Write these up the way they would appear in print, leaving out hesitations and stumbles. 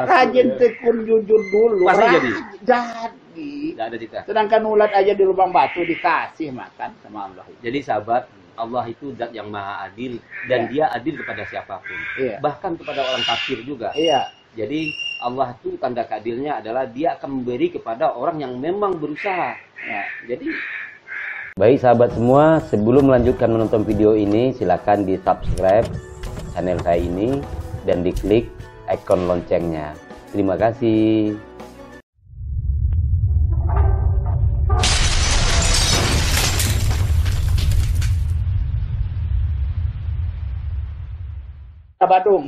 Rajin, tekun, jujur dulu. Pasti jadi. Jadi. Nggak ada cerita. Sedangkan ulat aja di lubang batu dikasih makan sama Allah. Jadi sahabat, Allah itu zat yang maha adil dan dia adil kepada siapapun. Bahkan kepada orang kafir juga. Jadi Allah itu tanda keadilnya adalah dia akan memberi kepada orang yang memang berusaha. Jadi baik sahabat semua, sebelum melanjutkan menonton video ini, silakan di subscribe channel saya ini dan diklik ikon loncengnya. Terima kasih. Badung.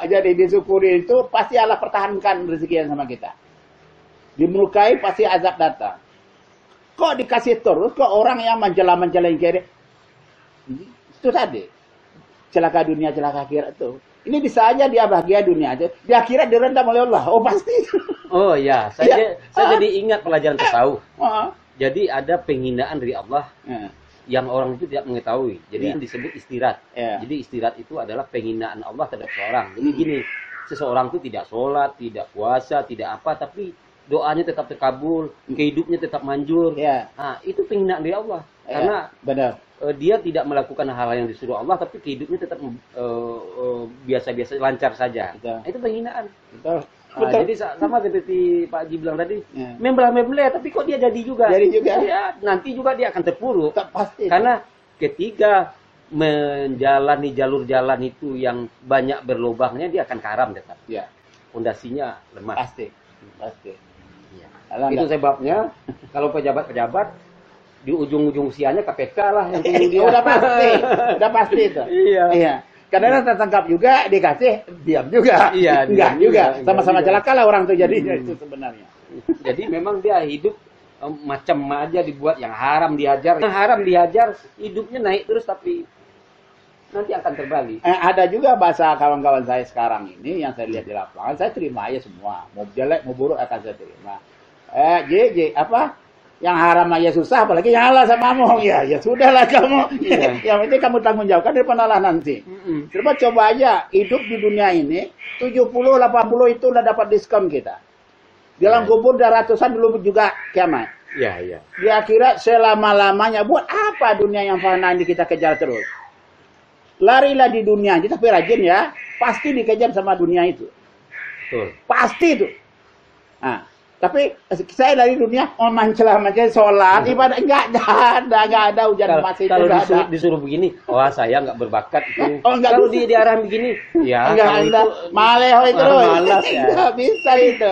Jadi disyukuri itu pasti Allah pertahankan rezeki yang sama kita. Dimurkai pasti azab datang. Kok dikasih terus ke orang yang mencela-mencela yang kiri? Itu tadi. Celaka dunia, celaka akhirat itu. Ini bisa aja dia bahagia dunia aja. Di akhirat direndam oleh Allah. Oh pasti. Oh ya, saya jadi ingat pelajaran tasawuf. Jadi ada penghinaan dari Allah yang orang itu tidak mengetahui. Jadi yang disebut istirat. Jadi istirat itu adalah penghinaan Allah terhadap seorang. Jadi gini, seseorang itu tidak sholat, tidak puasa, tidak apa, tapi doanya tetap terkabul, kehidupnya tetap manjur. Nah, itu penghinaan dari Allah. Karena dia tidak melakukan hal yang disuruh Allah, tapi kehidupnya tetap biasa-biasa, lancar saja. Itu penghinaan. Jadi sama seperti Pak Haji bilang tadi, membela-membela, tapi kok dia jadi juga. Ya, nanti juga dia akan terpuruk. Pasti. Karena ketika menjalani jalur jalan itu yang banyak berlubangnya, dia akan karam tetap. Pondasinya lemah. Pasti. Itu sebabnya kalau pejabat-pejabat di ujung-ujung usianya KPK lah yang dia. Udah pasti itu. Karena tertangkap juga dikasih diam juga. Enggak juga. Sama-sama celaka lah orang tuh jadinya itu sebenarnya. Jadi memang dia hidup macam aja dibuat yang haram dihajar. Yang haram dihajar hidupnya naik terus tapi nanti akan terbalik. Ada juga bahasa kawan-kawan saya sekarang ini yang saya lihat di lapangan, saya terima aja semua. Mau jelek mau buruk akan saya terima. Apa? Yang haram aja susah, apalagi yang Allah samamu. Ya sudahlah kamu. Yang penting kamu tanggung jawabkan depan Allah nanti. Coba aja hidup di dunia ini 70-80 itu udah dapat diskon kita. Di dalam kubur udah ratusan dulu juga kiamat. Di akhirat selama-lamanya. Buat apa dunia yang fana ini kita kejar terus? Larilah di dunia aja, tapi rajin ya. Pasti dikejar sama dunia itu. Pasti itu. Nah, tapi saya dari dunia mencela sholat ibadah nggak ada hujan masih kalau disuruh begini, saya nggak berbakat itu. Kalau diarahin begini, nggak ada maleho itu malas nggak bisa itu.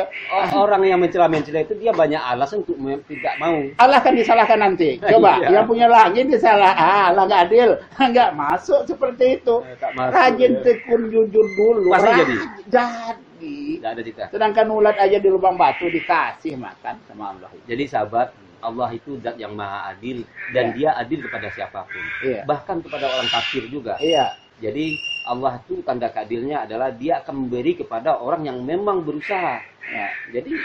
Orang yang mencela itu dia banyak alasan untuk tidak mau. Allah kan disalahkan nanti. Coba yang punya langit disalah, Allah nggak adil, nggak masuk seperti itu. Rajin, tekun, jujur dulu. Pasti jadi. Nggak ada cerita. Sedangkan ulat aja di lubang batu dikasih makan sama Allah. Jadi sahabat, Allah itu zat yang maha adil dan dia adil kepada siapapun. Bahkan kepada orang kafir juga. Jadi Allah itu tanda keadilnya adalah dia akan memberi kepada orang yang memang berusaha. Jadi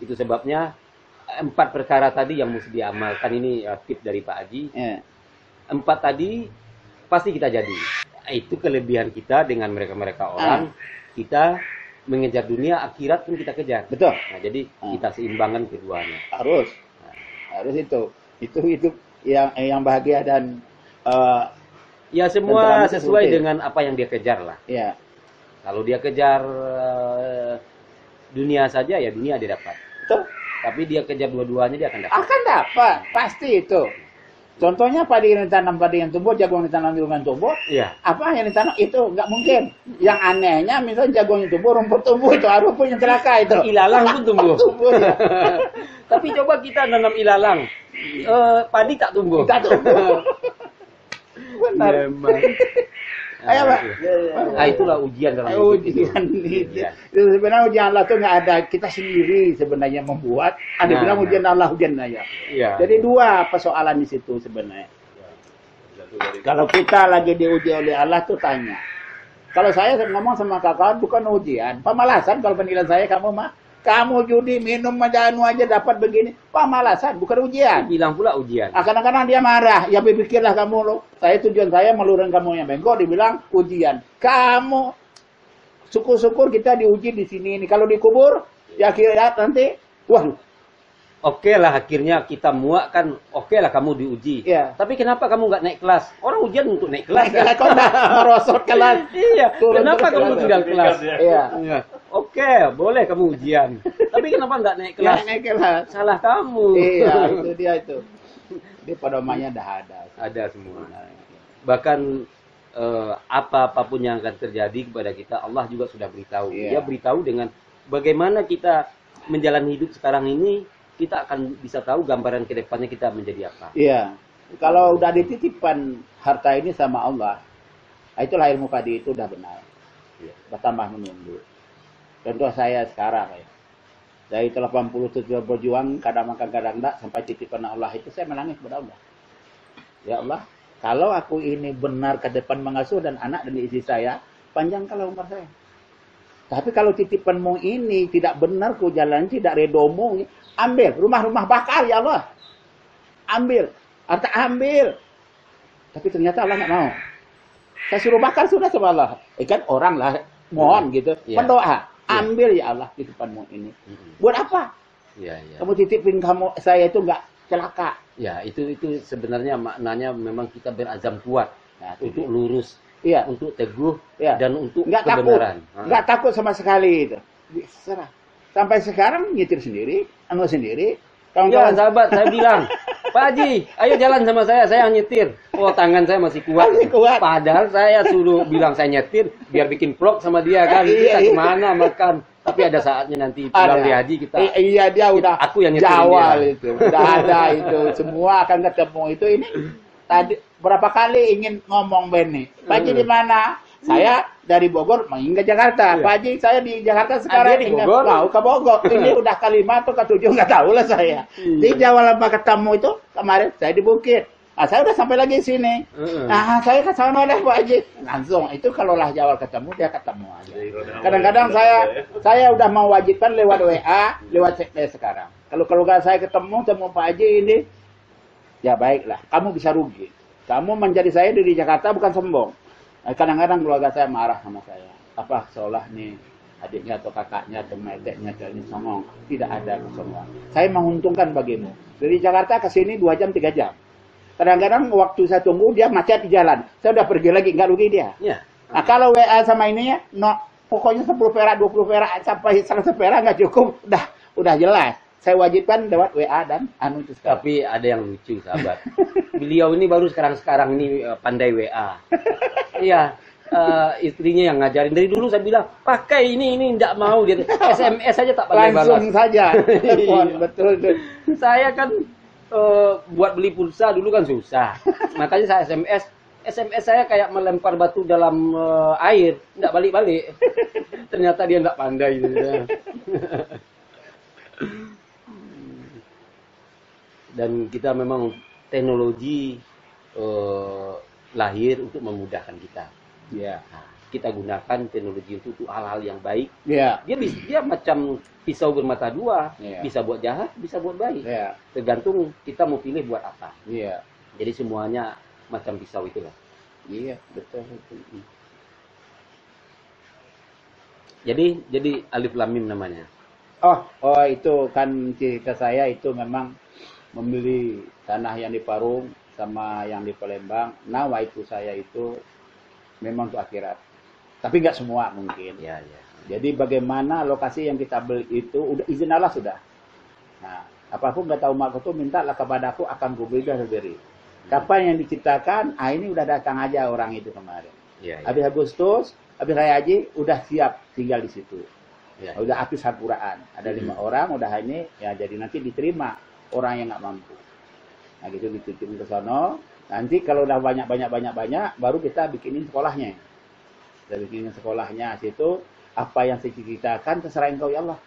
itu sebabnya 4 perkara tadi yang mesti diamalkan ini tip dari Pak Haji. 4 tadi pasti kita jadi. Itu kelebihan kita dengan mereka-mereka orang. Kita mengejar dunia, akhirat pun kita kejar. Betul. Nah, jadi kita seimbangkan keduanya. Harus itu yang bahagia dan ya semua sesuai dengan apa yang dia kejar lah. Kalau dia kejar dunia saja ya dunia dia dapat. Betul. Tapi dia kejar dua-duanya dia akan dapat. Akan dapat, pasti itu. Contohnya padi yang ditanam padi yang tumbuh, jagung ditanam di rumah tumbuh. Apa yang ditanam itu nggak mungkin. Yang anehnya misalnya jagung yang tumbuh, rumput tumbuh itu harus punya celaka itu. Ilalang pun tumbuh. Tapi coba kita nanam ilalang, padi tak tumbuh. Benar. Ayo Pak. Itulah ujian dalam ujian. Sebenarnya ujian Allah itu nggak ada, kita sendiri sebenarnya membuat. Ada bilang ujian Allah ujian aja. Jadi 2 persoalan di situ sebenarnya. Kalau kita lagi diuji oleh Allah tuh tanya. Kalau saya ngomong sama kakak bukan ujian, pemalasan kalau penilaian saya kamu judi minum aja dapat begini, pemalasan bukan ujian. Bilang pula ujian. Kadang-kadang dia marah, ya berpikirlah kamu loh. Tujuan saya meluruhkan kamu yang bengkok, dibilang ujian. Kamu syukur-syukur kita diuji di sini ini. Kalau dikubur, ya akhirat nanti, waduh. Oke lah, akhirnya kita muak kan, oke lah kamu diuji. Iya. Tapi kenapa kamu nggak naik kelas? Orang ujian untuk naik kelas. Naik kelas, kok nggak merosot kelas? Iya. Kenapa kamu tinggal kelas? Iya. Oke, boleh kamu ujian. Tapi kenapa nggak naik kelas? Naik kelas. Salah kamu. Iya, itu dia itu. Di pedomannya dah ada. Ada semua. Bahkan apapun yang akan terjadi kepada kita, Allah juga sudah beritahu. Dia beritahu dengan bagaimana kita menjalani hidup sekarang ini, kita akan bisa tahu gambaran ke depannya kita menjadi apa. Iya. Kalau udah dititipkan harta ini sama Allah, itulah ilmu padi itu udah benar. Bertambah menunggu. Contoh saya sekarang ya. Dari 87 berjuang, kadang makan kadang enggak, sampai titipan Allah itu saya menangis kepada Allah. Ya Allah, kalau aku ini benar ke depan mengasuh dan anak dan istri saya, panjangkanlah umur saya. Tapi kalau titipanmu ini tidak benar, ku jalan tidak redomu, ambil rumah-rumah bakar ya Allah. Ambil, harta ambil. Tapi ternyata Allah nggak mau. Saya suruh bakar sudah sama Allah. Kan orang lah, mohon gitu, berdoa. Ambil ya Allah titipanmu ini. Buat apa? Kamu titipin saya itu nggak celaka. Ya, itu sebenarnya maknanya memang kita berazam kuat untuk lurus. Iya, untuk teguh dan untuk nggak kebenaran. Nggak takut sama sekali itu. Serah. Sampai sekarang nyetir sendiri, sendiri. Kawan-kawan sahabat, saya bilang, Pak Haji, ayo jalan sama saya nyetir. Oh, tangan saya masih kuat. Padahal saya suruh bilang saya nyetir, biar bikin vlog sama dia kan. Kita kemana makan. Tapi ada saatnya nanti pulang di Haji kita. Iya, dia udah aku yang nyetir jawal itu. Udah ada itu. Semua akan ketemu itu ini. Tadi berapa kali ingin ngomong Benny. Pak Haji di mana? Saya dari Bogor hingga Jakarta. Pak Haji saya di Jakarta sekarang di Bogor. Mau ke Bogor. Ini udah kelima atau ketujuh nggak tahu lah saya. Di Jawa lama ketemu itu kemarin saya di Bukit. Nah, saya udah sampai lagi sini. Nah, saya ke sana deh Pak Haji. Langsung itu kalau lah Jawa ketemu dia ketemu aja. Kadang-kadang saya udah mewajibkan lewat WA, lewat CT sekarang. Kalau keluarga saya ketemu Pak Haji ini, ya baiklah, kamu bisa rugi. Kamu menjadi saya di Jakarta bukan sombong. Kadang-kadang keluarga saya marah sama saya. Apa seolah nih adiknya atau kakaknya atau medeknya jadi songong. Tidak ada kesombongan. Saya menguntungkan bagimu. Dari Jakarta ke sini 2 jam 3 jam. Kadang-kadang waktu saya tunggu dia macet di jalan. Saya udah pergi lagi, nggak rugi dia. Ya. Nah kalau WA sama ini ya, pokoknya 10 perak, 20 perak sampai 100 perak nggak cukup. Udah jelas. Saya wajibkan lewat WA dan itu sekarang. Tapi ada yang lucu sahabat. Beliau ini baru sekarang ini pandai WA. Iya, istrinya yang ngajarin. Dari dulu saya bilang, pakai ini tidak mau. Dia SMS saja tak pandai balas. Langsung saja. Betul. Saya kan buat beli pulsa dulu kan susah. Makanya saya SMS saya kayak melempar batu dalam air. Tidak balik-balik. Ternyata dia tidak pandai. Dan kita memang teknologi lahir untuk memudahkan kita. Ya. Nah, kita gunakan teknologi itu untuk hal-hal yang baik. Ya. Dia macam pisau bermata dua, bisa buat jahat, bisa buat baik. Ya. Tergantung kita mau pilih buat apa. Iya. Jadi semuanya macam pisau itulah. Iya, betul. Jadi Alif Lam Mim namanya. Oh itu kan cerita saya itu memang membeli tanah yang di Parung sama yang di Palembang. Nah, itu saya itu memang untuk akhirat. Tapi nggak semua mungkin. Ya. Jadi bagaimana lokasi yang kita beli itu udah izin Allah sudah. Nah, apapun nggak tahu mak itu mintalah kepadaku akan kuberi dan beri. Kapan yang diciptakan? Ini udah datang aja orang itu kemarin. Ya. Habis Agustus, habis Raya Haji udah siap tinggal di situ. Ya. Udah habis Al-Quran. Ada 5 orang udah ini ya jadi nanti diterima orang yang nggak mampu. Nah gitu dititipin ke sono. Nanti kalau udah banyak baru kita bikinin sekolahnya. Kita bikinin sekolahnya situ apa yang diciptakan terserah engkau ya Allah.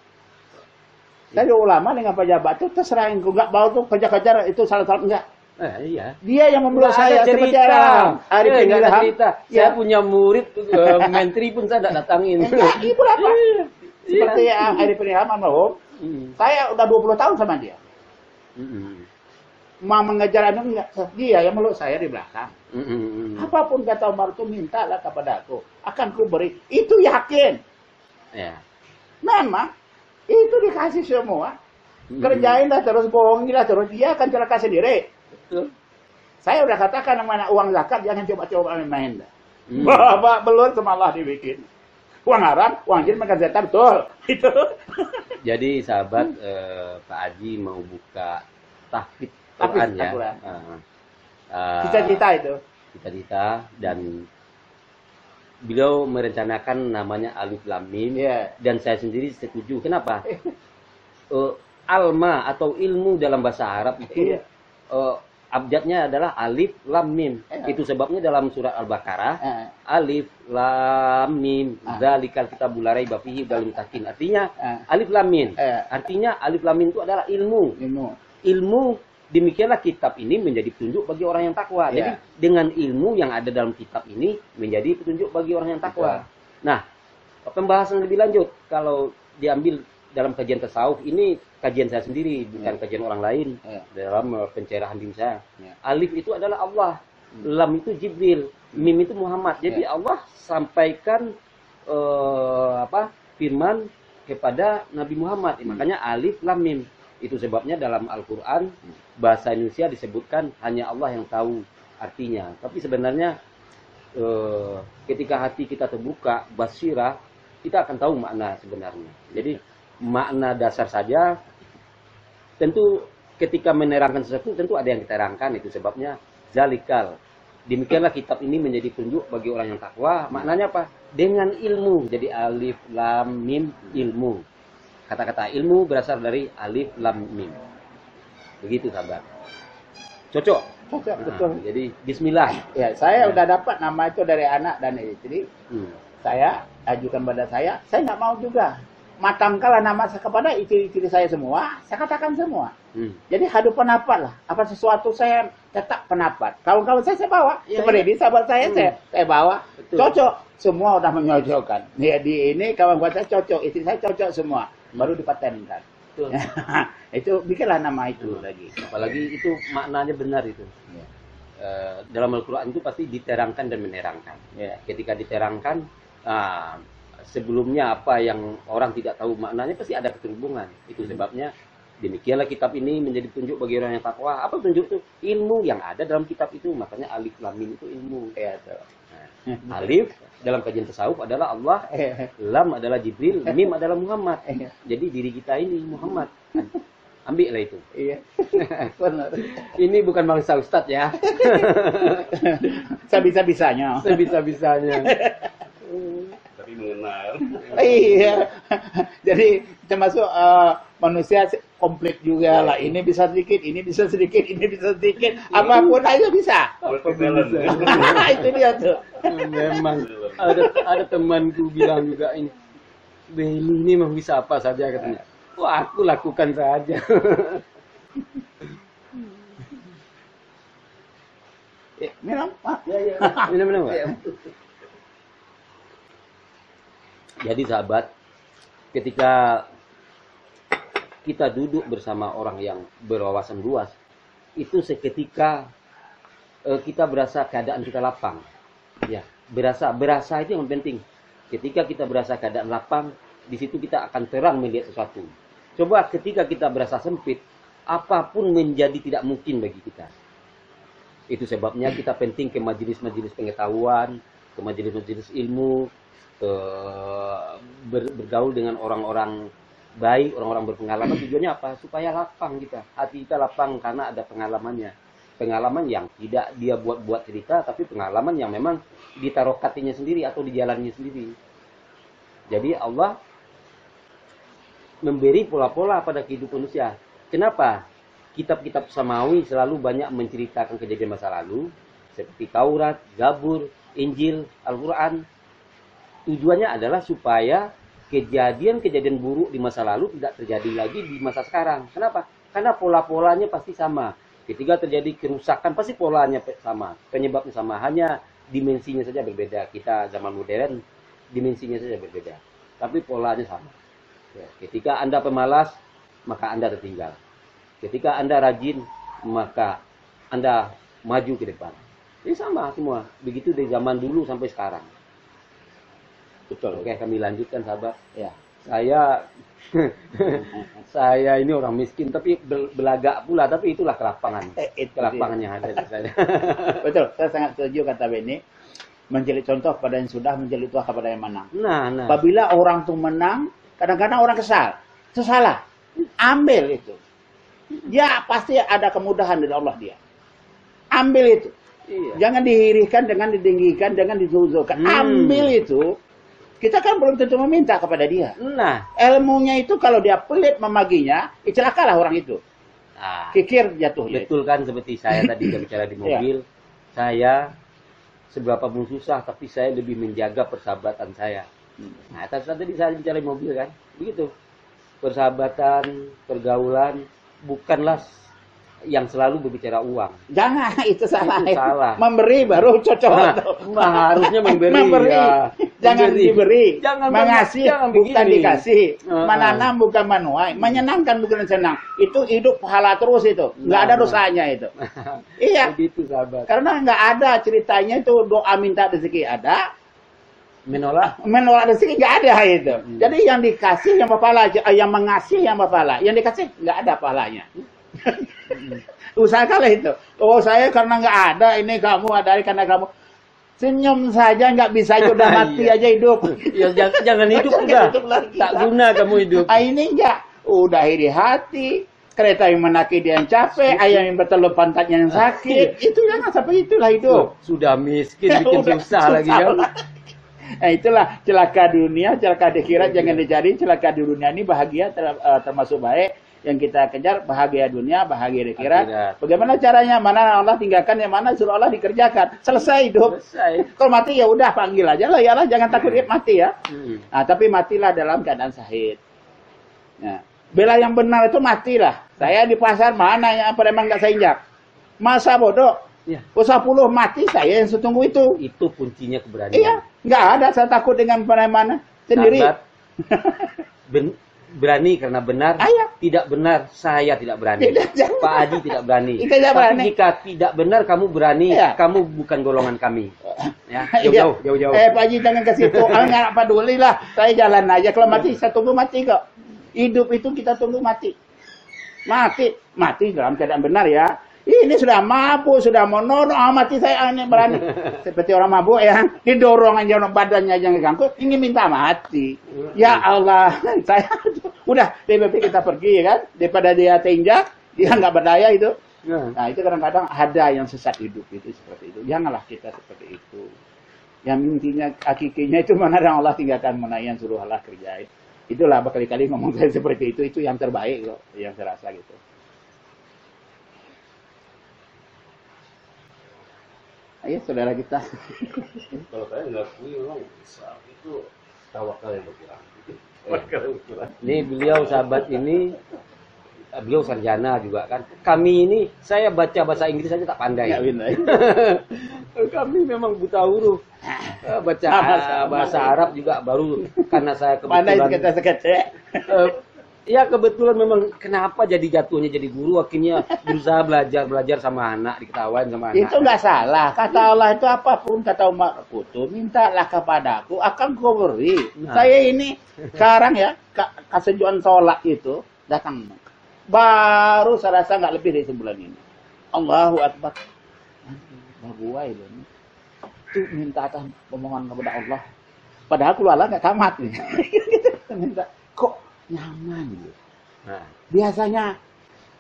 Dari ulama dengan pejabat itu terserah engkau, nggak mau tuh kejar-kejar itu salah-salah enggak. Iya. Dia yang membuat saya seperti cerita. Saya punya murid menteri pun saya tidak datangin. Ibu apa? Seperti Ari Penilham almarhum. Saya udah 20 tahun sama dia. Mau mengejar enggak, dia yang meluk saya di belakang. Apapun kata Umar itu mintalah kepada aku, akan ku beri. Itu yakin. Ya. Memang itu dikasih semua. Kerjainlah terus, bohongilah terus, dia akan celaka sendiri. Betul. Saya udah katakan mana uang zakat jangan coba-coba main. Bapak belur sama Allah dibikin. Uang haram, uang jin makan setan, betul. Itu. Jadi sahabat Pak Haji mau buka tahfidz Quran ya. Cita-cita itu. Cita-cita dan beliau merencanakan namanya Alif Lam Mim dan saya sendiri setuju. Kenapa? Alma atau ilmu dalam bahasa Arab itu abjadnya adalah Alif Lam Mim. Itu sebabnya dalam surat Al-Baqarah Alif Lam Mim dzalikal kitabul la raiba fihi hudal lil muttaqin. Artinya Alif Lam Mim. Artinya Alif Lam Mim itu adalah ilmu. Ilmu demikianlah kitab ini menjadi petunjuk bagi orang yang takwa. Jadi dengan ilmu yang ada dalam kitab ini menjadi petunjuk bagi orang yang takwa. Nah, pembahasan lebih lanjut kalau diambil dalam kajian tasawuf ini kajian saya sendiri bukan kajian orang lain dalam pencerahan diri saya. Alif itu adalah Allah, Lam itu Jibril, Mim itu Muhammad. Jadi Allah sampaikan firman kepada Nabi Muhammad. Makanya Alif Lam Mim. Itu sebabnya dalam Al-Quran bahasa Indonesia disebutkan hanya Allah yang tahu artinya. Tapi sebenarnya ketika hati kita terbuka, basirah, kita akan tahu makna sebenarnya. Jadi makna dasar saja, tentu ketika menerangkan sesuatu tentu ada yang diterangkan. Itu sebabnya zalikal. Demikianlah kitab ini menjadi petunjuk bagi orang yang takwa. Maknanya apa? Dengan ilmu. Jadi Alif Lam Mim ilmu. Kata-kata ilmu berasal dari Alif Lam Mim. Begitu sahabat. Cocok. Cocok, betul. Jadi Bismillah. Ya, saya udah dapat nama itu dari anak dan istri. Saya ajukan pada saya nggak mau juga. Matangkanlah nama saya kepada istri-istri saya semua, saya katakan semua. Jadi hadu pendapat lah. Apa sesuatu saya tetap pendapat. Kawan-kawan saya bawa. Seperti ini sahabat saya bawa. Betul. Cocok. Semua udah menyocokkan. Di ini kawan-kawan saya cocok, istri saya cocok semua. Baru dipatenkan. Itu bikinlah nama itu lagi. Apalagi itu maknanya benar itu. Dalam Al-Quran itu pasti diterangkan dan menerangkan. Ketika diterangkan, sebelumnya apa yang orang tidak tahu maknanya pasti ada keterhubungan. Itu sebabnya demikianlah kitab ini menjadi petunjuk bagi orang yang takwa. Apa petunjuk itu? Ilmu yang ada dalam kitab itu. Makanya Alif Lam Mim itu ilmu. Alif dalam kajian tasawuf adalah Allah, Lam adalah Jibril, Mim adalah Muhammad. Jadi diri kita ini Muhammad. Ambillah itu. Benar. Ini bukan bangsa Ustadz ya. Sebisa-bisanya. Sebisa-bisanya. Tapi mengenal. Iya. Jadi termasuk manusia komplit juga lah. Ini bisa sedikit, ini bisa sedikit, ini bisa sedikit. Apapun aja bisa. Itu dia tuh. Memang ada temanku bilang juga ini memang bisa apa saja katanya. Wah, aku lakukan saja. Minum, Pak. Minum, Pak. Jadi sahabat, ketika kita duduk bersama orang yang berwawasan luas, itu seketika kita berasa keadaan kita lapang. Ya, berasa itu yang penting. Ketika kita berasa keadaan lapang, di situ kita akan terang melihat sesuatu. Coba ketika kita berasa sempit, apapun menjadi tidak mungkin bagi kita. Itu sebabnya kita penting ke majelis-majelis pengetahuan, ke majelis-majelis ilmu, bergaul dengan orang-orang baik, orang-orang berpengalaman. Tujuannya apa? Supaya lapang kita. Hati kita lapang karena ada pengalamannya. Pengalaman yang tidak dia buat-buat cerita, tapi pengalaman yang memang ditaruh hatinya sendiri atau di jalannya sendiri. Jadi Allah memberi pola-pola pada kehidupan manusia. Kenapa? Kitab-kitab samawi selalu banyak menceritakan kejadian masa lalu, seperti Taurat, Zabur, Injil, Al-Quran. Tujuannya adalah supaya kejadian-kejadian buruk di masa lalu tidak terjadi lagi di masa sekarang. Kenapa? Karena pola-polanya pasti sama. Ketika terjadi kerusakan pasti polanya sama, penyebabnya sama, hanya dimensinya saja berbeda. Kita zaman modern dimensinya saja berbeda, tapi polanya sama. Ya, ketika Anda pemalas, maka Anda tertinggal. Ketika Anda rajin, maka Anda maju ke depan. Ini sama semua, begitu dari zaman dulu sampai sekarang. Betul. Oke, kami lanjutkan sahabat. Ya. Saya ini orang miskin tapi belagak pula, tapi itulah kelapangan. Kelapangan yang ada di saya. Betul, saya sangat setuju kata Beni. Menjadi contoh kepada yang sudah, menjadi tua kepada yang menang. Nah. Apabila orang tuh menang, kadang-kadang orang kesal. Itu salah. Ambil itu. Ya pasti ada kemudahan dari Allah dia. Ambil itu. Iya. Jangan dihirihkan, jangan ditinggikan, jangan dituzukan. Ambil itu. Kita kan belum tentu meminta kepada dia. Nah. Ilmunya itu kalau dia pelit memaginya, celakalah orang itu. Kikir jatuh. Betul kan seperti saya tadi bicara di mobil. Saya seberapa pun susah, tapi saya lebih menjaga persahabatan saya. Nah, tadi saya bicara di mobil kan. Begitu. Persahabatan, pergaulan, bukanlah yang selalu berbicara uang. Jangan, itu salah. Itu salah. Memberi baru cocok. Harusnya memberi. Ya. Jangan diberi. Jangan mengasih bukan dikasih. Menanam bukan menuai. Menyenangkan bukan senang. Itu hidup pahala terus itu. Nggak ada dosanya itu. Iya. Begitu sahabat. Karena nggak ada ceritanya itu doa minta rezeki ada. Menolak rezeki nggak ada itu. Jadi yang dikasih yang pahala, yang mengasih yang pahala. Yang dikasih nggak ada pahalanya. Usahakanlah itu. Oh saya karena nggak ada, ini kamu ada karena kamu senyum saja nggak bisa, udah mati aja hidup. Ya jangan hidup udah. Tak guna kamu hidup. Ini enggak, udah iri hati. Kereta yang menaki dia yang capek, ayam yang bertelur pantatnya yang sakit. Itu jangan sampai itulah hidup. Sudah miskin bikin susah lagi kan. Nah itulah celaka dunia, celaka di akhirat jangan dicari. Celaka di dunia ini bahagia termasuk baik. Yang kita kejar bahagia dunia, bahagia di akhirat. Bagaimana caranya? Mana Allah tinggalkan, yang mana suruh Allah dikerjakan. Selesai hidup. Kalau mati ya udah panggil aja lah, ya Allah jangan takut mati ya. Nah, tapi matilah dalam keadaan syahid. Nah, bela yang benar itu matilah. Saya di pasar mana yang apa emang nggak saya injak? Masa bodoh? Ya. 10 mati saya yang setunggu itu. Itu kuncinya keberanian. Iya, nggak ada saya takut dengan mana sendiri. Berani karena benar, tidak benar saya tidak berani. Pak Adi tidak berani. Tapi jika tidak benar kamu berani, kamu bukan golongan kami. Ya, jauh-jauh. Pak Haji jangan ke situ. Nggak peduli lah. Saya jalan aja. Kalau mati, saya tunggu mati kok. Hidup itu kita tunggu mati. Mati dalam keadaan benar ya. Ini sudah mabuk, sudah monono, mati saya ini berani. Seperti orang mabuk ya, didorong aja badannya aja ngeganggu, ingin minta mati. Ya Allah, saya udah lebih kita pergi ya kan, daripada dia tinjak, dia nggak berdaya itu. Nah itu kadang-kadang ada yang sesat hidup itu seperti itu. Janganlah kita seperti itu. Yang intinya hakikinya itu mana yang Allah tinggalkan, mana yang suruh Allah kerjain. Itulah berkali-kali ngomong saya seperti itu yang terbaik kok, yang saya rasa gitu. Ayo saudara kita. Kalau saya ngakui memang bisa itu tawakal yang berkurang. Ini beliau sahabat ini, beliau sarjana juga kan. Kami ini saya baca bahasa Inggris saja tak pandai. Kami memang buta huruf. Baca bahasa Arab juga baru karena saya kebetulan. Pandai sekete. Ya kebetulan memang kenapa jadi jatuhnya jadi guru, akhirnya berusaha belajar sama anak, diketawain sama anak. Itu nggak salah. Kata Allah itu apapun kata umat kutu, mintalah kepadaku akan kau beri. Saya ini sekarang ya kesejuan sholat itu datang. Baru saya rasa nggak lebih dari sebulan ini. Allahu Akbar. Baguai itu minta atas omongan kepada Allah. Padahal keluarlah nggak tamat nih. Minta kok nyaman gitu. Nah, biasanya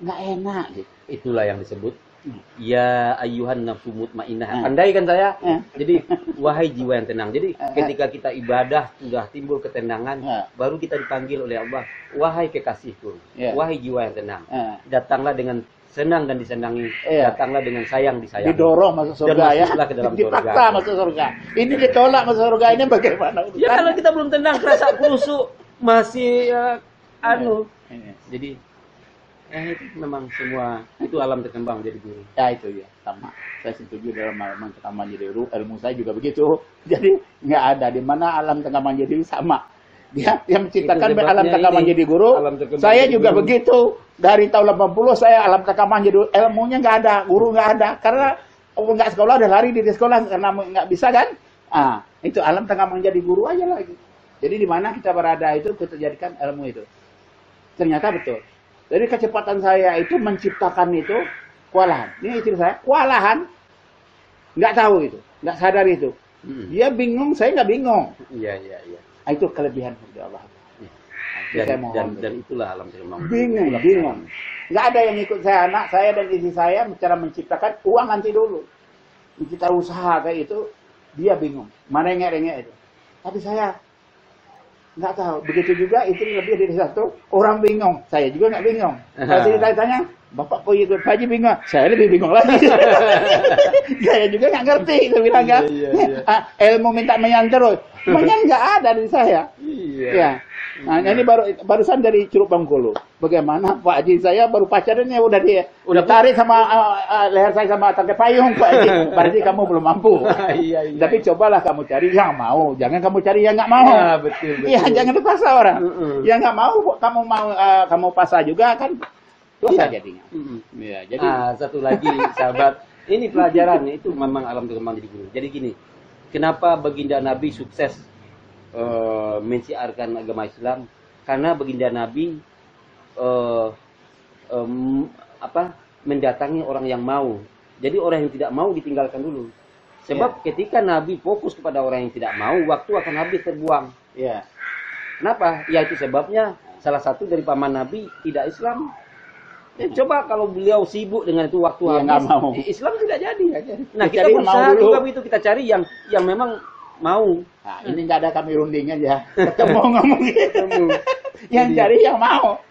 nggak enak gitu. Itulah yang disebut ya ayyuhan nafsu mutmainnah. Andai kan saya. Jadi wahai jiwa yang tenang. Jadi ketika kita ibadah sudah timbul ketenangan, baru kita dipanggil oleh Allah, wahai kekasihku, wahai jiwa yang tenang. Datanglah dengan senang dan disenangi, datanglah dengan sayang disayangi. Didorong masuk surga ya. Ke dalam dipaksa masuk surga. Ini ditolak masuk surga, ini bagaimana? Ya kalau kita belum tenang, kerasa kusuk masih jadi itu memang semua itu alam terkembang jadi guru. Ya itu ya sama. Saya setuju dalam alam terkembang jadi guru. Ilmu saya juga begitu. Jadi nggak ada di mana alam terkembang jadi sama. Dia yang menciptakan alam terkembang jadi guru. Saya juga guru. Begitu. Dari tahun 80 saya alam terkembang jadi ilmunya nggak ada, guru nggak ada. Karena nggak sekolah udah lari di sekolah karena nggak bisa kan. Itu alam tengah menjadi guru aja lagi. Jadi di mana kita berada itu kita jadikan ilmu itu. Ternyata betul. Jadi kecepatan saya itu menciptakan itu kewalahan. Ini istri saya kewalahan, nggak tahu itu, nggak sadar itu. Dia bingung, saya nggak bingung. Iya. Nah, itu kelebihan dari Allah. Dan itulah alam terkembang. Bingung. Nggak ada yang ikut saya, anak saya dan istri saya cara menciptakan uang nanti dulu. Kita usaha kayak itu, dia bingung. Merengek-rengek itu. Tapi saya nggak tahu. Begitu juga istri lebih dari satu, orang bingung. Saya juga nggak bingung. Kalau saya tanya, Bapak kok ikut Haji bingung? Saya lebih bingung lagi. Saya juga nggak ngerti. Saya bilang kan, ilmu minta menyan terus. Menyan nggak ada di saya. Ya. Nah, ini barusan dari Curug Bengkulu. Bagaimana Pak Haji saya baru pacarannya udah tarik sama leher saya sama tangkai payung Pak Haji. Berarti kamu belum mampu. Tapi cobalah kamu cari yang mau, jangan kamu cari yang nggak mau. Betul. Iya, jangan dipaksa orang. Yang nggak mau kamu paksa juga kan dosa jadinya. Ya, jadi satu lagi sahabat, ini pelajarannya itu memang alam terkembang jadi guru. Jadi gini, kenapa baginda Nabi sukses mensiarkan agama Islam? Karena baginda Nabi mendatangi orang yang mau. Jadi orang yang tidak mau ditinggalkan dulu. Sebab ketika Nabi fokus kepada orang yang tidak mau, waktu akan habis terbuang. Kenapa? Ya itu sebabnya salah satu dari paman Nabi tidak Islam. Coba kalau beliau sibuk dengan itu waktu habis, Islam tidak jadi. Nah, kita berusaha juga begitu, kita cari yang memang mau. Nah, ini nggak ada kami runding aja. Ketemu ngomong gitu. Yang cari yang mau.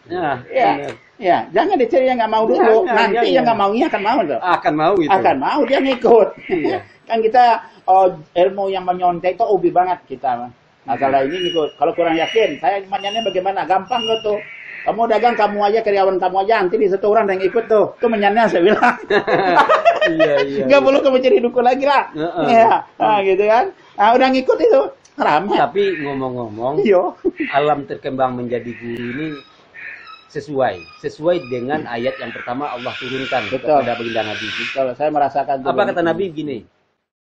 Ya, jangan dicari yang nggak mau dulu. Nanti yang nggak maunya akan mau loh. Akan mau itu. Akan mau, dia ngikut. Kan kita ilmu yang menyontek itu hobi banget kita. Masalah ini ngikut. Kalau kurang yakin, saya menyanyinya bagaimana? Gampang kok tuh. Kamu dagang, kamu aja, karyawan kamu aja, nanti di satu orang yang ikut tuh. Itu menyanyinya saya bilang. Nggak perlu kamu cari dukun lagi lah. Gitu kan. Nah, udah ngikut itu ramai. Tapi ngomong-ngomong, alam terkembang menjadi guru ini sesuai dengan ayat yang pertama Allah turunkan kepada baginda Nabi. Betul, saya merasakan. Apa kata Nabi gini?